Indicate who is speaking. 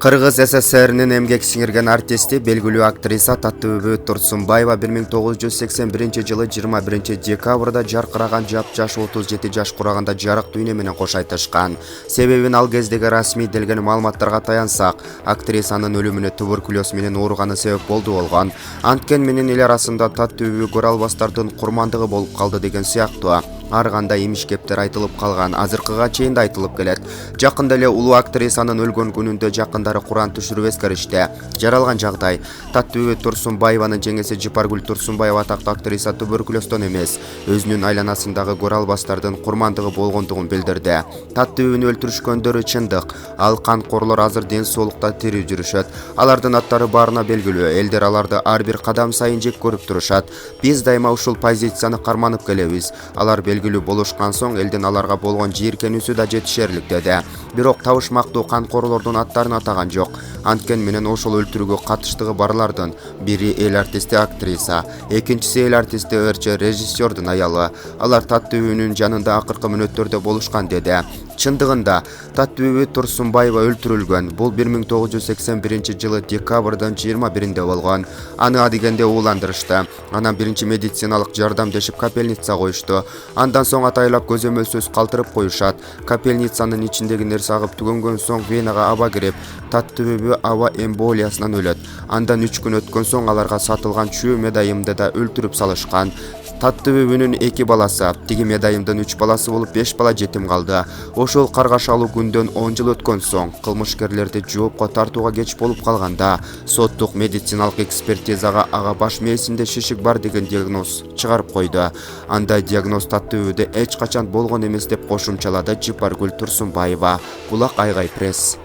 Speaker 1: Кыргыз СССРнин эмгек сиңирген артисти, белгилүү актриса Таттыбүбү Турсунбаева 1981-жылы 21 декабрда жаркыраган жап-жаш 37 жаш кураганда жарык дүйнө менен кош айтышкан. Себебин ал кездеги расмий делген маалыматтарга таянсак, актрисанын өлүмүнө туберкулез менен ооруганы себеп болгон. Анткен менен эл арасында Таттыбүбү көрө албастардын курмандыгы болуп калды деген сыяктуу. Ар кандай имиш-кептер айтылып калган, азыркыга чейин да айтылып келет. Жакында эле улуу актрисанын өлгөн күнүндө жакындары Куран түшүрүп эскеришти. Жаралган жагдай: Таттыбүбү Турсунбаеванын жеңеси Жыпаргүл Турсунбаева атактуу актриса туберкулездон эмес, өзүнүн айланасындагы көрө албастардын курмандыгы болгондугун билдирди. Таттыбүбүнү өлтүрүшкөндөрү чындык. Ал канкорлор азыр ден соолукта тирүү жүрүшөт. Алардын аттары баарына белгилүү. Элдер аларды ар бир кадам сайын жек көрүп турушат. Биз дайыма ушул позицияны карманып келебиз. Алар белгилүү болушкан соң элдин аларга болгон жийиркенүүсү да жетишерлик деди. Бирок табышмактуу канкорлордун аттарын атаган жок. Анткен менен ошол өлтүрүүгө катыштыгы барлардын бири эл артисти актриса, экинчиси эл артисти ырчы режиссердун аялы. Алар Таттыбүбүнүн жанында акыркы мүнөттөрдө болушкан деди. Чындыгында Таттыбүбү Турсунбаева өлтүрүлгөн. Бул 1981-жылы декабрдын 21-де болгон. Аны адегенде ууландырышты. Анан биринчи медициналык жардам дешип капельница коюшту. Андан соң атайлап көзөмөлсүз калтырып коюшат. Капельницанын ичиндеги нерсе агып түгөнгөн соң венага аба кирип, Таттыбүбү аба эмболиясынан өлөт. Андан 3 күн өткөн соң аларга сатылган чүү медайымды да өлтүрүп салышкан. Таттыбүбүнүн 2 баласы, тиги медайымдын 3 баласы болуп 5 бала жетим калды. Ошол каргашалуу күндөн 10 жыл өткөн соң кылмышкерлерди жоопко тартууга кеч болуп калганда, соттук медициналык экспертизага ага баш мээсинде шишик бар деген диагноз чыгарып койду. Андай диагноз Таттыбүбүдө эч качан болгон эмес деп кошумчалады Жыпаргүл Турсунбаева. Булак Айгай пресс.